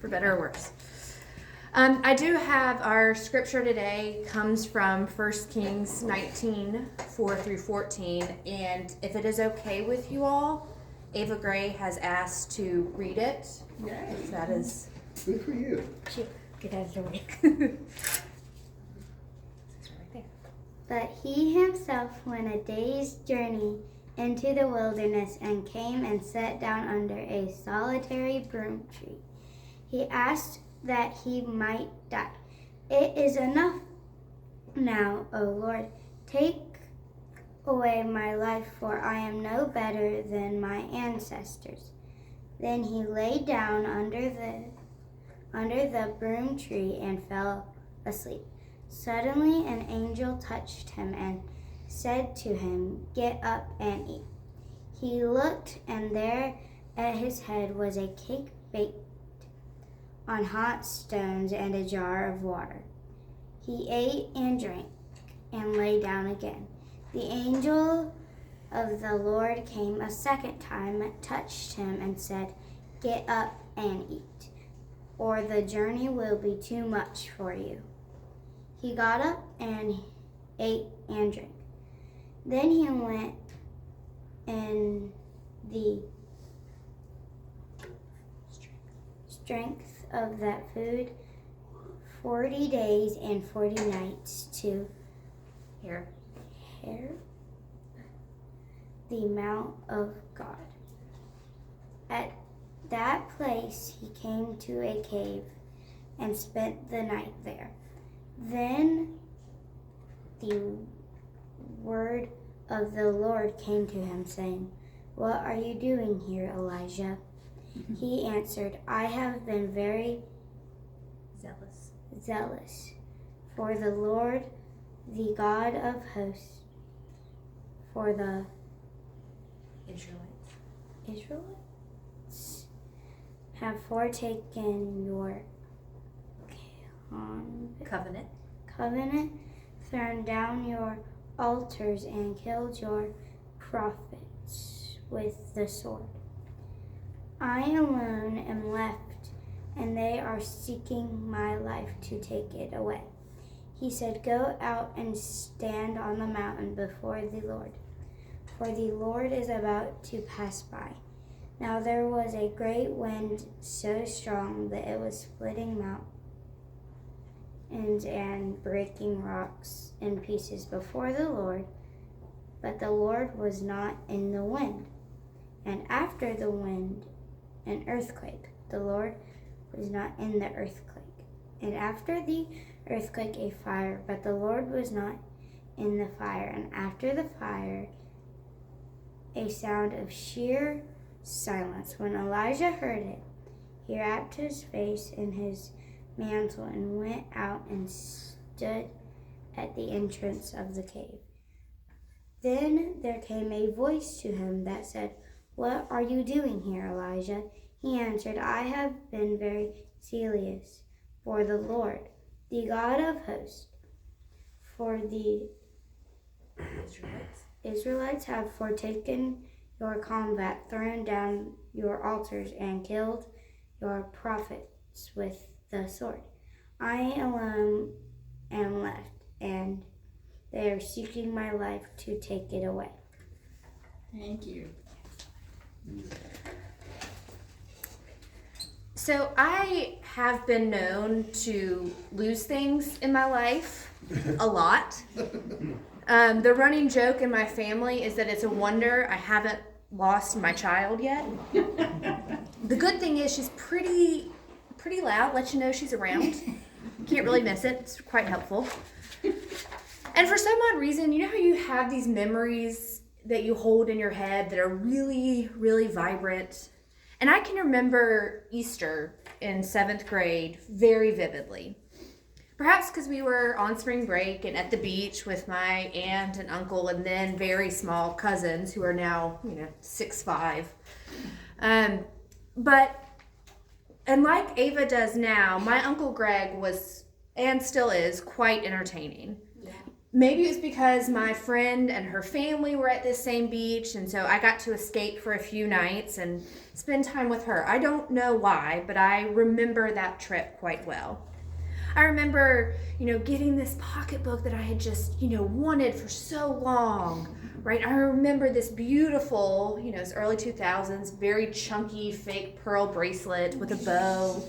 for better or worse. I do have our scripture today comes from 1 Kings 19, 4 through 14. And if it is okay with you all, Ava Gray has asked to read it. Yay. So that is... Good for you. Get out of the way. But he himself went a day's journey into the wilderness and came and sat down under a solitary broom tree. He asked that he might die. It is enough now, O Lord. Take away my life, for I am no better than my ancestors. Then he lay down under the broom tree and fell asleep. Suddenly an angel touched him and said to him, "Get up and eat." He looked, and there at his head was a cake baked on hot stones and a jar of water. He ate and drank and lay down again. The angel of the Lord came a second time, touched him, and said, "Get up and eat, or the journey will be too much for you." He got up and ate and drank. Then he went in the strength of that food 40 days and 40 nights to Here. the Mount of God. At that place he came to a cave and spent the night there. Then the word of the Lord came to him, saying, "What are you doing here, Elijah?" He answered, "I have been very zealous for the Lord, the God of hosts, for the Israelites have forsaken your covenant, thrown down your altars, and killed your prophets with the sword. I alone am left, and they are seeking my life to take it away." He said, "Go out and stand on the mountain before the Lord, for the Lord is about to pass by." Now there was a great wind, so strong that it was splitting mountains and breaking rocks in pieces before the Lord, but the Lord was not in the wind. And after the wind, an earthquake. The Lord was not in the earthquake. And after the earthquake, a fire, but the Lord was not in the fire. And after the fire, a sound of sheer silence. When Elijah heard it, he wrapped his face in his mantle and went out and stood at the entrance of the cave. Then there came a voice to him that said, "What are you doing here, Elijah?" He answered, "I have been very zealous for the Lord, the God of hosts, for the Israelites have forsaken your combat, thrown down your altars, and killed your prophets with the sword. I alone am left, and they are seeking my life to take it away." Thank you. So I have been known to lose things in my life a lot. The running joke in my family is that it's a wonder I haven't lost my child yet. The good thing is she's pretty loud, lets you know she's around. Can't really miss it. It's quite helpful. And for some odd reason, you know how you have these memories that you hold in your head that are really, really vibrant? And I can remember Easter in 7th grade very vividly. Perhaps because we were on spring break and at the beach with my aunt and uncle and then very small cousins who are now, 6'5". And like Ava does now, my Uncle Greg was, and still is, quite entertaining. Yeah. Maybe it was because my friend and her family were at this same beach, and so I got to escape for a few nights and spend time with her. I don't know why, but I remember that trip quite well. I remember, getting this pocketbook that I had just, wanted for so long, right? I remember this beautiful, it's early 2000s, very chunky fake pearl bracelet with a bow,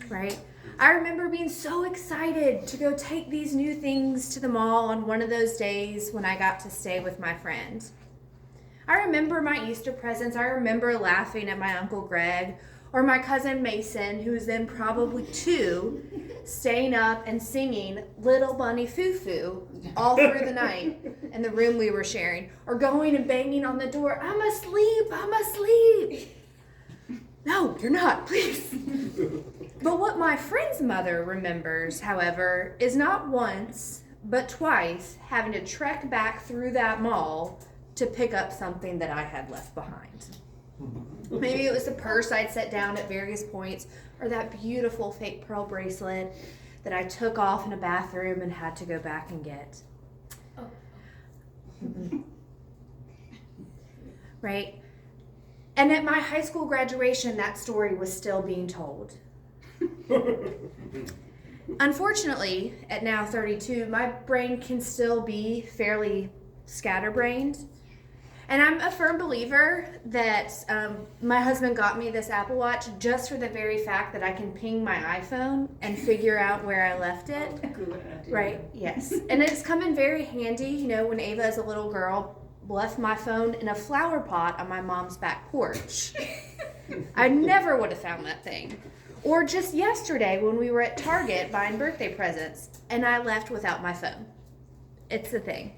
right? I remember being so excited to go take these new things to the mall on one of those days when I got to stay with my friend. I remember my Easter presents. I remember laughing at my Uncle Greg or my cousin Mason, who was then probably 2, staying up and singing Little Bunny Foo-Foo all through the night in the room we were sharing, or going and banging on the door, I'm asleep. No, you're not, please. But what my friend's mother remembers, however, is not once, but twice having to trek back through that mall to pick up something that I had left behind. Maybe it was the purse I'd set down at various points, or that beautiful fake pearl bracelet that I took off in a bathroom and had to go back and get. Right? And at my high school graduation, that story was still being told. Unfortunately, at now 32, my brain can still be fairly scatterbrained. And I'm a firm believer that my husband got me this Apple Watch just for the very fact that I can ping my iPhone and figure out where I left it. Good idea. Right, yes. And it's come in very handy, when Ava as a little girl left my phone in a flower pot on my mom's back porch. I never would have found that thing. Or just yesterday when we were at Target buying birthday presents and I left without my phone. It's the thing.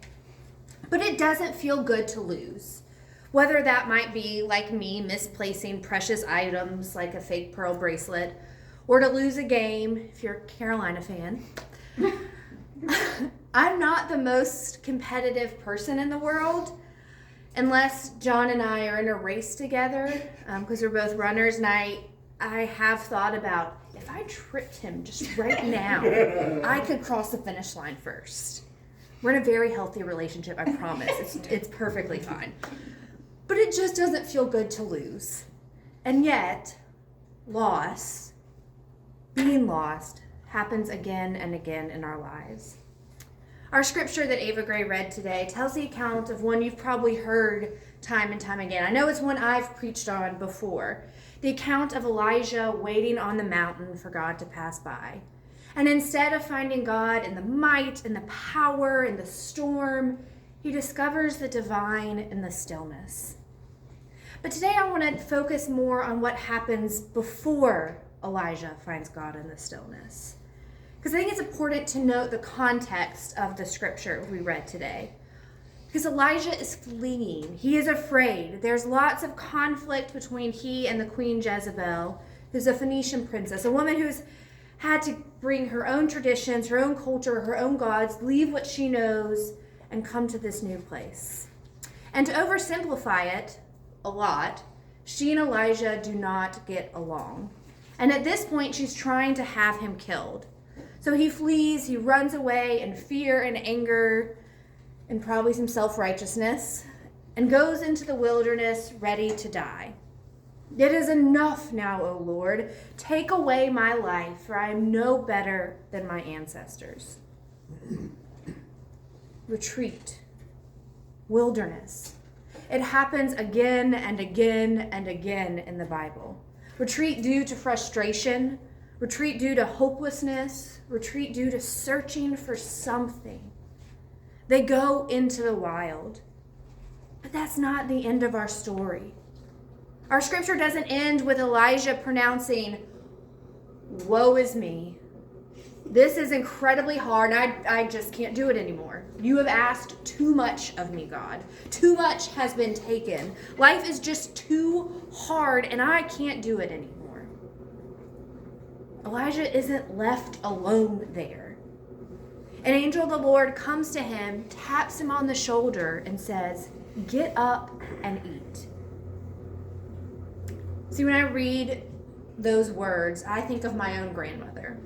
But it doesn't feel good to lose. Whether that might be like me misplacing precious items like a fake pearl bracelet, or to lose a game if you're a Carolina fan. I'm not the most competitive person in the world, unless John and I are in a race together, because we're both runners, and I have thought about, if I tripped him just right now, I could cross the finish line first. We're in a very healthy relationship, I promise. It's perfectly fine. But it just doesn't feel good to lose. And yet, being lost, happens again and again in our lives. Our scripture that Ava Gray read today tells the account of one you've probably heard time and time again. I know it's one I've preached on before. The account of Elijah waiting on the mountain for God to pass by. And instead of finding God in the might and the power and the storm, he discovers the divine in the stillness. But today I want to focus more on what happens before Elijah finds God in the stillness. Because I think it's important to note the context of the scripture we read today. Because Elijah is fleeing. He is afraid. There's lots of conflict between he and the Queen Jezebel, who's a Phoenician princess, a woman who's had to bring her own traditions, her own culture, her own gods, leave what she knows, and come to this new place. And to oversimplify it a lot, she and Elijah do not get along. And at this point, she's trying to have him killed. So he flees, he runs away in fear and anger, and probably some self-righteousness, and goes into the wilderness ready to die. It is enough now, O Lord. Take away my life, for I am no better than my ancestors. Retreat. Wilderness. It happens again and again and again in the Bible. Retreat due to frustration. Retreat due to hopelessness. Retreat due to searching for something. They go into the wild. But that's not the end of our story. Our scripture doesn't end with Elijah pronouncing, "Woe is me. This is incredibly hard, and I just can't do it anymore. You have asked too much of me, God. Too much has been taken. Life is just too hard, and I can't do it anymore." Elijah isn't left alone there. An angel of the Lord comes to him, taps him on the shoulder, and says, "Get up and eat." See, when I read those words, I think of my own grandmother,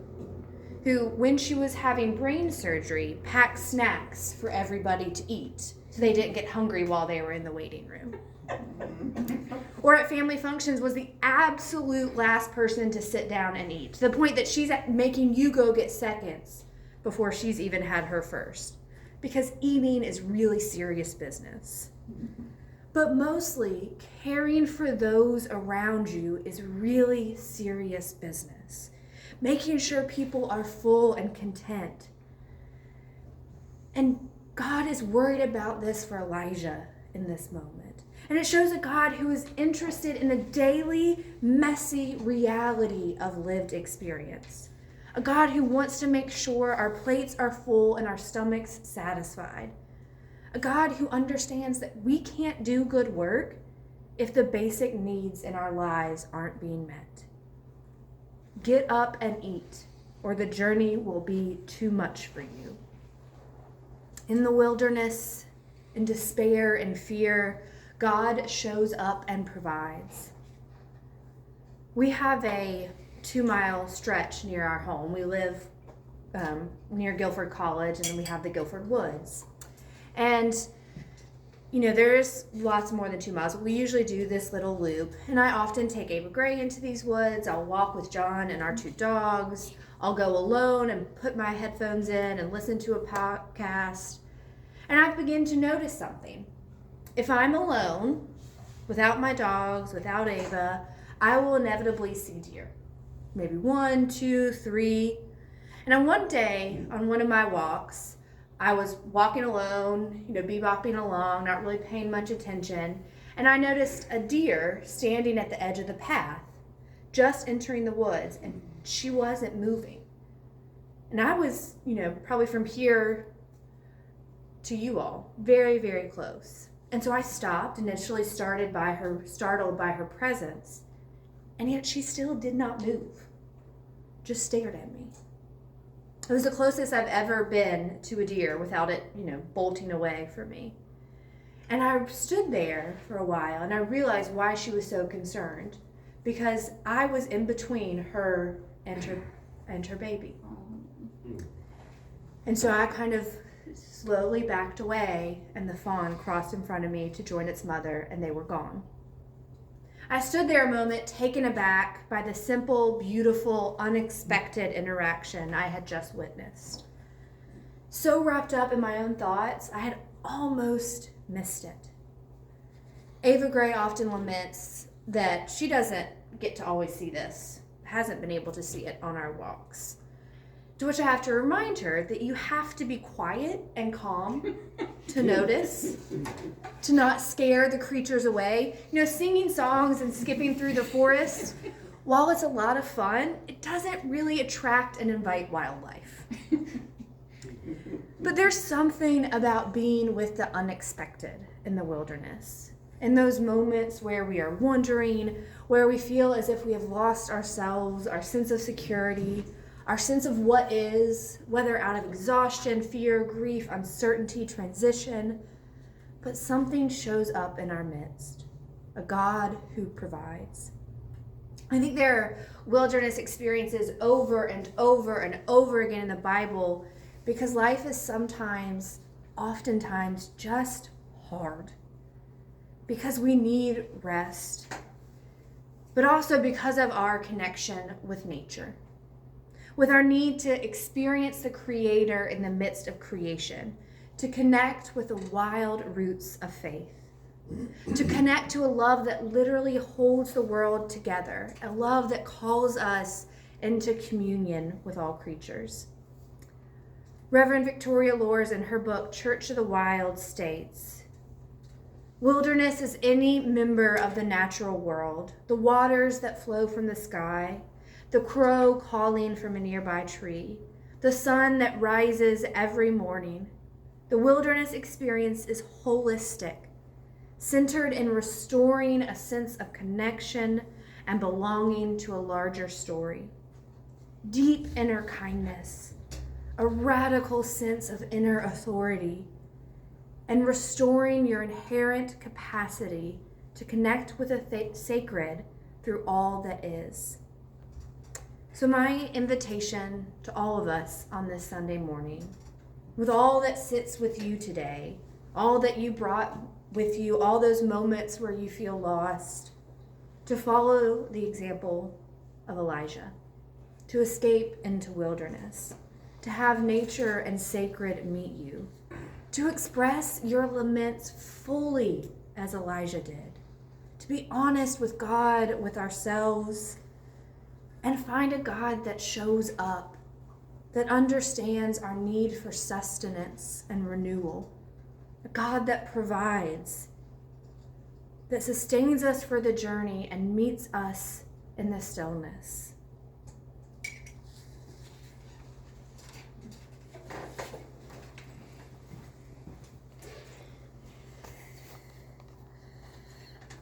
who, when she was having brain surgery, packed snacks for everybody to eat so they didn't get hungry while they were in the waiting room. Or at family functions was the absolute last person to sit down and eat, to the point that she's making you go get seconds before she's even had her first, because eating is really serious business. But mostly, caring for those around you is really serious business. Making sure people are full and content. And God is worried about this for Elijah in this moment. And it shows a God who is interested in the daily, messy reality of lived experience. A God who wants to make sure our plates are full and our stomachs satisfied. A God who understands that we can't do good work if the basic needs in our lives aren't being met. Get up and eat, or the journey will be too much for you. In the wilderness, in despair and fear, God shows up and provides. We have a 2-mile stretch near our home. We live near Guilford College, and then we have the Guilford Woods. And, there's lots more than 2 miles. We usually do this little loop, and I often take Ava Gray into these woods. I'll walk with John and our 2 dogs. I'll go alone and put my headphones in and listen to a podcast. And I begin to notice something. If I'm alone, without my dogs, without Ava, I will inevitably see deer. Maybe 1, 2, 3. And on one day, on one of my walks, I was walking alone, bebopping along, not really paying much attention, and I noticed a deer standing at the edge of the path, just entering the woods, and she wasn't moving. And I was, probably from here to you all, very, very close. And so I stopped, initially startled by her presence, and yet she still did not move, just stared at me. It was the closest I've ever been to a deer without it, bolting away from me. And I stood there for a while, and I realized why she was so concerned, because I was in between her and her baby. And so I kind of slowly backed away, and the fawn crossed in front of me to join its mother, and they were gone. I stood there a moment, taken aback by the simple, beautiful, unexpected interaction I had just witnessed. So wrapped up in my own thoughts, I had almost missed it. Ava Gray often laments that she doesn't get to always see this, hasn't been able to see it on our walks. To which I have to remind her that you have to be quiet and calm to notice, to not scare the creatures away. Singing songs and skipping through the forest, while it's a lot of fun, it doesn't really attract and invite wildlife. But there's something about being with the unexpected in the wilderness. In those moments where we are wandering, where we feel as if we have lost ourselves, our sense of security, our sense of what is, whether out of exhaustion, fear, grief, uncertainty, transition, but something shows up in our midst, a God who provides. I think there are wilderness experiences over and over and over again in the Bible because life is oftentimes just hard, because we need rest, but also because of our connection with nature. With our need to experience the Creator in the midst of creation, to connect with the wild roots of faith, to connect to a love that literally holds the world together, a love that calls us into communion with all creatures. Reverend Victoria Lors, in her book, Church of the Wild, states, "Wilderness is any member of the natural world, the waters that flow from the sky, the crow calling from a nearby tree, the sun that rises every morning. The wilderness experience is holistic, centered in restoring a sense of connection and belonging to a larger story. Deep inner kindness, a radical sense of inner authority, and restoring your inherent capacity to connect with the sacred through all that is." So my invitation to all of us on this Sunday morning, with all that sits with you today, all that you brought with you, all those moments where you feel lost, to follow the example of Elijah, to escape into wilderness, to have nature and sacred meet you, to express your laments fully as Elijah did, to be honest with God, with ourselves, and find a God that shows up, that understands our need for sustenance and renewal, a God that provides, that sustains us for the journey and meets us in the stillness.